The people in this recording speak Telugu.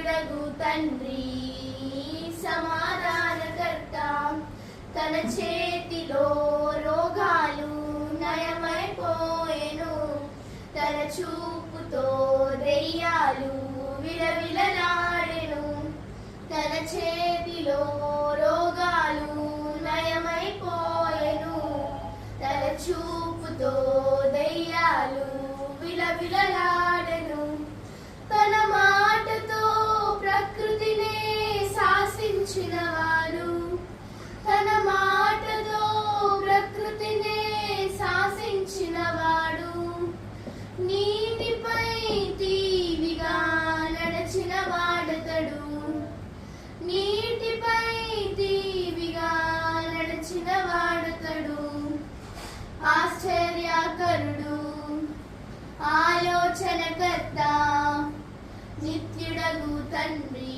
నిత్యుడగు తండ్రి సమాధానకర్త, తన చేతిలో రోగాలు నయమైపోయెను, తన చూపుతో దెయ్యాలు విలవిలలాడెను. తన చేతిలో రోగాలు నయమైపోయెను, తన చూపుతో దెయ్యాలు విలవిలలాడెను. తన మాటతో ప్రకృతినే శాసించినవాడు, తన మాటతో ప్రకృతినే శాసించినవాడు. నీటిపై తీవిగా నడచిన వాడతడు, నీటిపై తీవిగా నడచిన వాడతడు. ఆశ్చర్యకరుడు, ఆలోచనకర్త, నిత్యుడగు తండ్రి